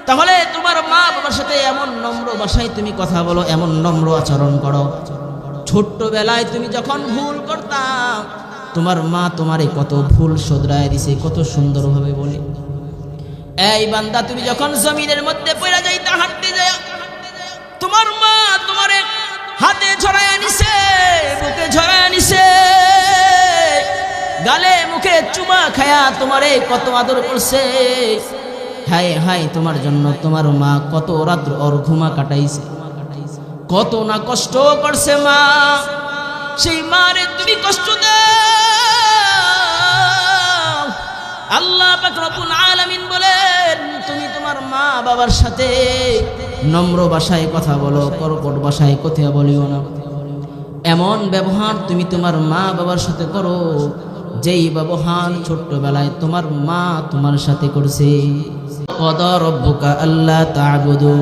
তাহলে তোমার মা বাবার সাথে এমন নম্র ভাষায় তুমি কথা বলো, এমন নম্র আচরণ করো। ছোট্টবেলায় তুমি যখন ভুল করতাম, তোমার মা তোমারে কত ভুল শোধরায় দিছে, কত সুন্দরভাবে বলে। এই বান্দা, তুমি যখন জমিনের মধ্যে পড়ে যাইতা, হাঁটতে যায়, তোমার মা তোমারে হাতে ঝরায় নিছে, বুকে ঝরায় নিছে, গালে মুখে চুমা খায়া তোমারে কত আদর করছে। হায় হায়, তোমার জন্য তোমার মা কত রাত্র ওর ঘুমা কাটাইছে, কত না কষ্ট করছে মা। সেই মারে তুমি কষ্ট দাও। আল্লাহ পাক রব্বুল আলামিন বলেন, তুমি তোমার মা বাবার সাথে নম্র ভাষায় কথা বলো, কর্কট ভাষায় কথা বলিও না। এমন ব্যবহার তুমি তোমার মা বাবার সাথে করো যেই ব্যবহার ছোট্টবেলায় তোমার মা তোমার সাথে করছে। ক্বাদা রাব্বুকা আল্লা তা'বুদু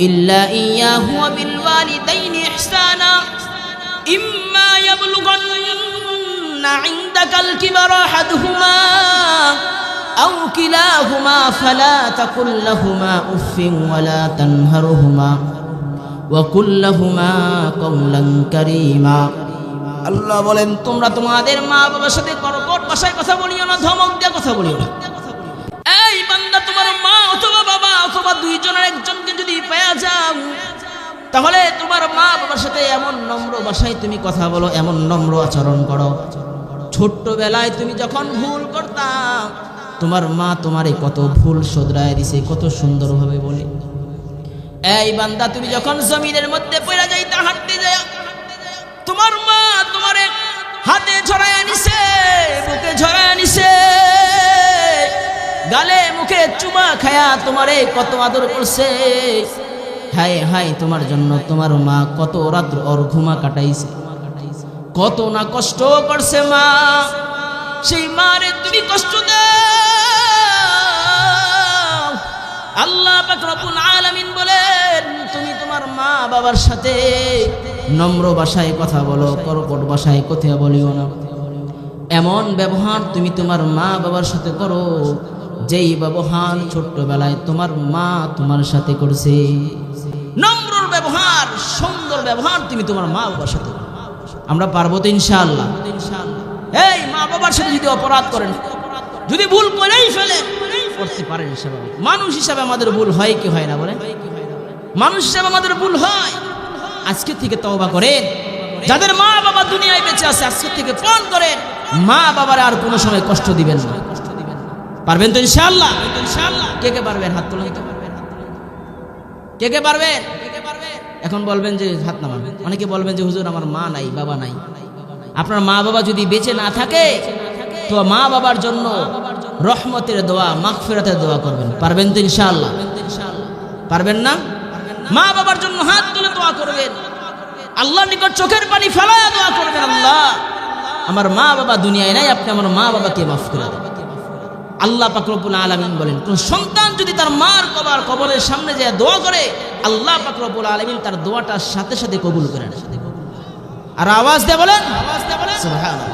ইল্লা ইয়্যাহু ওয়া বিল ওয়ালিদাইনি ইহসানা ইম্মা ইয়াবলুগান্না ইনদাকাল কিবারা আহাদুহুমা আও কিলাহুমা ফালা তাকুল লাহুমা উফফিন ওয়া লা তানহারহুমা ওয়া কুল লাহুমা কাওলান কারীমা। আল্লাহ বলেন, তোমরা তোমাদের মা বাবার সাথে কর্কট ভাষায় কথা বলিও না, ধমক দিয়ে কথা বলিও না। এই বান্দা, তোমার মা অথবা বাবা অথবা দুইজনের একজনকে যদি পেয়ে যাও, তাহলে তোমার মা বাবার সাথে এমন নম্র ভাষায় তুমি কথা বলো, এমন নম্র আচরণ করো। ছোট্টবেলায় তুমি যখন ভুল করতাম, তোমার মা তোমারে কত ভুল শোধরায় দিছে, কত সুন্দরভাবে বলে। এই বান্দা, তুমি যখন জমিনের মধ্যে পড়ে যাইতা, হাঁটতে যায়, তোমার মা তোমারে হাতে ঝরায় নিছে, বুকে ঝরায় নিছে, গালে মুখে চুমা খায়া তোমারে কত আদর করছে। হায় হায়, তোমার জন্য তোমার মা কত রাত্র ওর ঘুমা কাটাইছে, কত না কষ্ট করছে মা। সেই মারে তুমি কষ্ট দাও। আল্লাহ পাক রব্বুল আলামিন বলেন, তুমি তোমার মা বাবার সাথে নম্র ভাষায় কথা বলো, কর্কট ভাষায় কথা বলিও না। এমন ব্যবহার তুমি তোমার মা বাবার সাথে করো যেই ব্যবহার ছোট্টবেলায় তোমার মা তোমার সাথে করছে। নম্র ব্যবহার, সুন্দর ব্যবহার তুমি তোমার মা বাবার সাথে। আমরা পারবো তো ইনশাআল্লাহ? এই মা বাবার সাথে যদি অপরাধ করেন, যদি ভুল করেই ফেলেন, করতে পারেন, স্বাভাবিক মানুষ হিসাবে আমাদের ভুল হয় কি হয় না বলেন? মানুষ হিসাবে আমাদের ভুল হয়। আজকে থেকে তওবা করেন। যাদের মা বাবা দুনিয়ায় বেঁচে আছে, আজকে থেকে প্রণ করেন মা বাবার আর কোনো সময় কষ্ট দিবেন না। পারবেন তো ইনশাআল্লাহ? কে কে পারবেন? হাত তুলে দিতে পারবেন? কে কে পারবেন? এখন বলবেন যে হাত নামান। অনেকে বলবেন যে হুজুর, আমার মা নাই, বাবা নাই। আপনার মা বাবা যদি বেঁচে না থাকে, তো মা বাবার জন্য রহমতের দোয়া, মাগফিরাতের দোয়া করবেন। পারবেন তো ইনশাআল্লাহ? পারবেন না? মা বাবার জন্য হাত তুলে দোয়া করবেন, আল্লাহর নিকট চোখের পানি ফেলায়া দোয়া করবেন, আল্লাহ আমার মা বাবা দুনিয়ায় নাই, আপনি আমার মা বাবাকে মাফ করে দেন। আল্লাহ পাক রব্বুল আলামিন বলেন, কোন সন্তান যদি তার মার কবরের সামনে যায় দোয়া করে, আল্লাহ পাক রব্বুল আলামিন তার দোয়াটার সাথে সাথে কবুল করে নেন। আর আওয়াজ দিয়ে বলেন সুবহানাল্লাহ।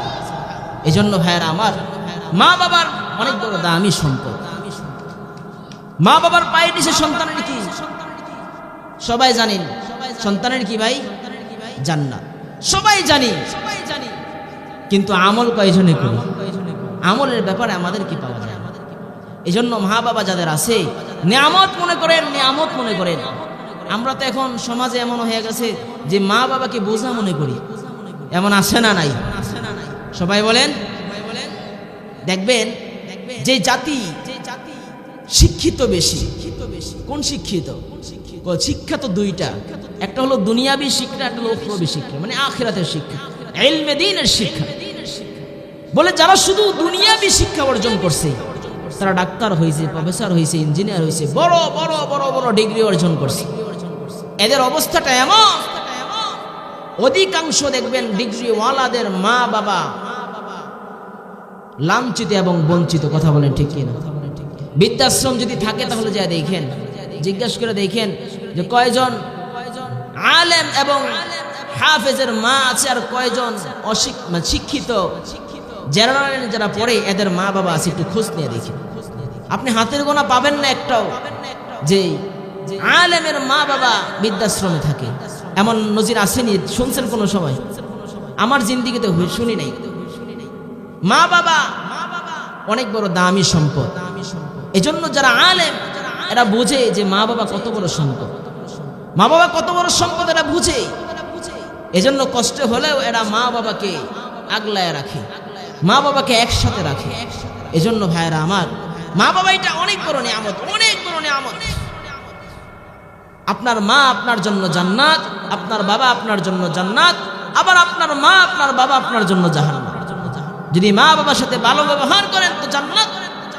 এজন্য ভাইয়েরা আমার, মা বাবার অনেক বড় দামি সম্পদ। মা বাবার পায়ের নিচে সন্তানের কি? সবাই জানেন সন্তানের কি ভাই? জান্নাত। সবাই জানি, কিন্তু আমল কয়জনে করি? আমলের ব্যাপারে আমাদের কি পাওয়া যায়? এই জন্য মা বাবা যাদের আছে, নিয়ামত মনে করেন, নিয়ামত মনে করেন। আমরা তো এখন সমাজে এমন হয়ে গেছে যে মা বাবাকে বোঝা মনে করি। এমন আছে না নাই? সবাই বলেন। দেখবেন যে জাতি শিক্ষিত বেশি, কোন শিক্ষিত? শিক্ষা তো দুইটা, একটা হলো দুনিয়াবী শিক্ষা, একটা হলো উখরাবী শিক্ষা, মানে আখিরাতের শিক্ষা, ইলমে দ্বীনের শিক্ষা। বলে যারা শুধু দুনিয়াবী শিক্ষা অর্জন করছে, তারা ডাক্তার হয়েছে, প্রফেসর হয়েছে, ইঞ্জিনিয়ার হয়েছে, বড় বড় বড় বড় ডিগ্রি অর্জন করছে। এদের অবস্থাটা এমন, অধিকাংশ দেখবেন ডিগ্রিওয়ালাদের মা বাবা লাঞ্ছিত এবং বঞ্চিত। কথা বলেন ঠিক কিনা? বৃদ্ধাশ্রম যদি থাকে তাহলে যা দেখেন, জিজ্ঞাসা করে দেখেন যে কয়জন আলেম এবং হাফেজের মা আছে আর কয়জন শিক্ষিত জেনারেল যারা পড়ে এদের মা বাবা আছে। একটু খোঁজ নিয়ে দেখেন, আপনি হাতের গোনা পাবেন না একটাও। যে আলেমের মা বাবা বৃদ্ধাশ্রমে থাকে, এমন নজির আসেনি? শুনছেন কোনো সময়? আমার জিন্দিগিতে শুনি নাই। মা বাবা অনেক বড় দামি সম্পদ। এজন্য যারা আলেম এরা বুঝে যে মা বাবা কত বড় সম্পদ, মা বাবা কত বড় সম্পদ এরা বুঝে। এজন্য কষ্ট হলেও এরা মা বাবাকে আগলায় রাখে, মা বাবাকে একসাথে রাখে। এজন্য ভাইরা আমার, মা বাবা এটা অনেক বড় নিয়ামত, অনেক বড় নিয়ামত। আপনার মা আপনার জন্য জান্নাত, আপনার বাবা আপনার জন্য জান্নাত, আবার আপনার মা আপনার বাবা আপনার জন্য জাহান্নাম। যদি মা বাবার সাথে ভালো ব্যবহার করেন তো জান্নাত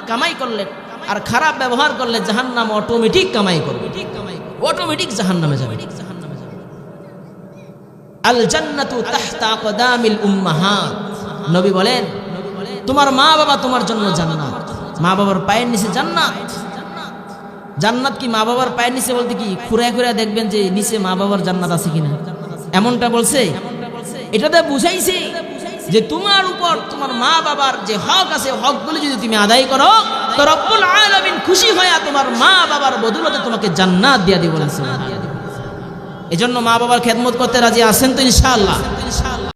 কামাই করলেন, আর খারাপ ব্যবহার করলে জাহান্নাম অটোমেটিক কামাই করবে, অটোমেটিক জাহান্নামে যাবে। আল জান্নাতু তাহতা আকদামিল উম্মাহাত, নবী বলেন তোমার মা বাবা তোমার জন্য জান্নাত, মা বাবার পায়ের নিচে জান্নাত। জান্নাত কি মা বাবার পায়ের নিচে বলতে কি খুঁড়ায় খুঁড়ায় দেখবেন যে নিচে মা বাবার জান্নাত আছে কিনা, এমনটা বলছে? এটাতে বুঝাইছে যে তোমার উপর তোমার মা বাবার যে হক আছে, হকগুলি যদি তুমি আদায় করো তো রব্বুল আলামিন খুশি হয়ে তোমার মা বাবার বদৌলতে তোমাকে জান্নাত দিয়ে দিবেন। এজন্য মা বাবার খেদমত করতে রাজি আছেন তো ইনশাআল্লাহ?